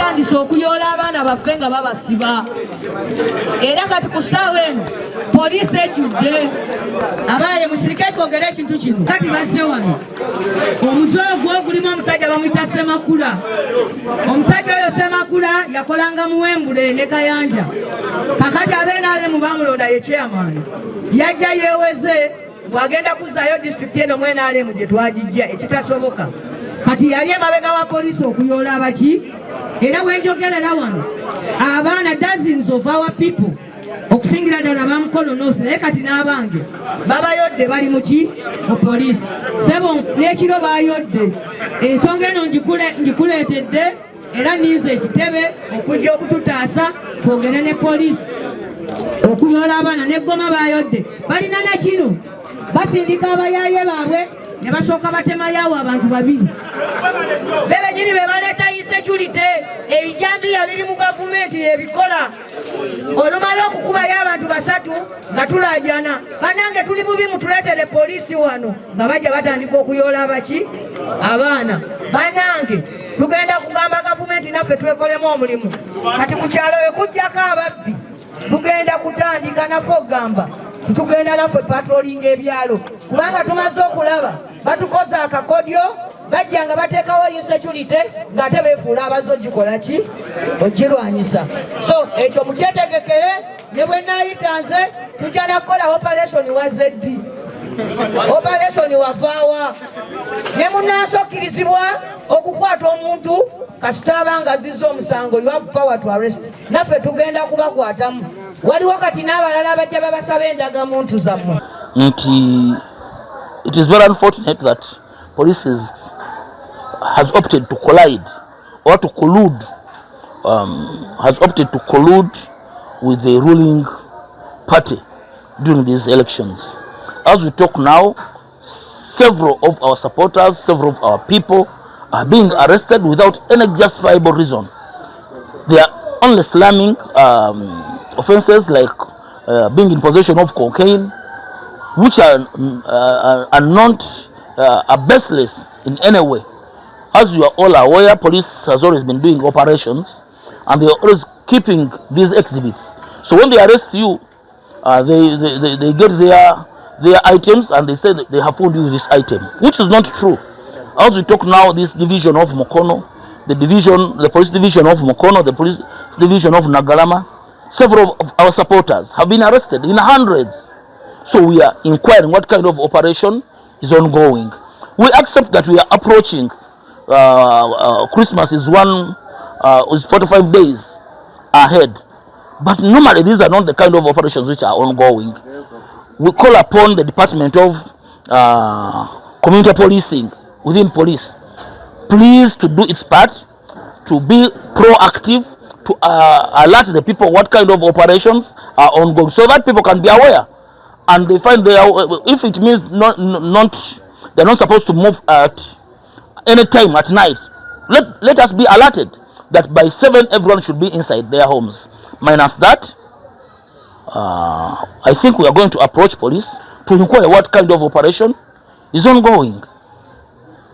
batandise okuyoola abaana baffe nga babasiba era kati ku ssaawa eno poliisi ejjudde. Abaaye musirike twogere ekintu kino kati bazze wano omuze ogwo gulimu omusajja bamuyita Semakula. Omusajja oyo Semakula yakolanga Muwembule ne Kayanja, kakati abenaale mu bamulonda ye chairman yajja yeeweze bwagenda kuzaayo disitulikiti eno mwenaalemu gye twagijja ekitasoboka. Kati yali emabega wa poliisi okuyoola abaki era bwenjogerera wano abaana dozens of our people okusingira ddala bamukono North naye kati n'abange babayodde bali muki mu poliisi sebo n'ekiro bayodde. Ensonga eno ngikuleetedde era ninze ekitebe okujja okututaasa twogere ne poliisi okuyoola abaana n'eggoma bayodde. Balina na kino basindika abayaaye baabwe ne basooka batemayawo abantu babiri bebe nyini be baleeta insecurity ebijambiya biri mu gavumenti ebikola olumala okukubayo abantu basatu nga tulajana banange tuli bubi mutuleetere poliisi wano nga bajja batandika okuyoola abaki abaana. Banange tugenda kugamba gavumenti naffe twekolemu omulimu kati ku kyalo we kujjako ababbi tugenda kutandika naffe okugamba titugenda naffe patrolinga ebyalo kubanga tumaze okulaba batukoza akakodyo bajja nga bateekawo insecurity ng'ate beefuula abazze ogikola ki ogirwanyisa. So ekyo mukyetegekere ne bwe naayita nze tujja nakukola operation wa ZD operation wavaawa ne munnansi okkirizibwa okukwata omuntu kasita abanga azizza omusango you have power to arrest. Naffe tugenda kubakwatamu. Waliwo kati n'abalala abajja babasaba endagamuntu zammwe. It is very unfortunate that police has opted to collide or to collude, has opted to collude with the ruling party during these elections. As we talk now, several of our supporters, several of our people are being arrested without any justifiable reason. They are only slamming offenses like being in possession of cocaine, which are not baseless in any way. As you are all aware, police has always been doing operations and they are always keeping these exhibits. So when they arrest you, they get their items and they say that they have found you this item, which is not true. As we talk now, this division of Mukono, the police division of Mukono, the police division of Nagalama, several of our supporters have been arrested in hundreds. So we are inquiring what kind of operation is ongoing. We accept that we are approaching Christmas is 45 days ahead. But normally these are not the kind of operations which are ongoing. We call upon the Department of Community Policing within police, please to do its part, to be proactive, to alert the people what kind of operations are ongoing so that people can be aware. And they find if it means they're not supposed to move at any time at night, let us be alerted that by 7 everyone should be inside their homes. Minus that, I think we are going to approach police to inquire what kind of operation is ongoing.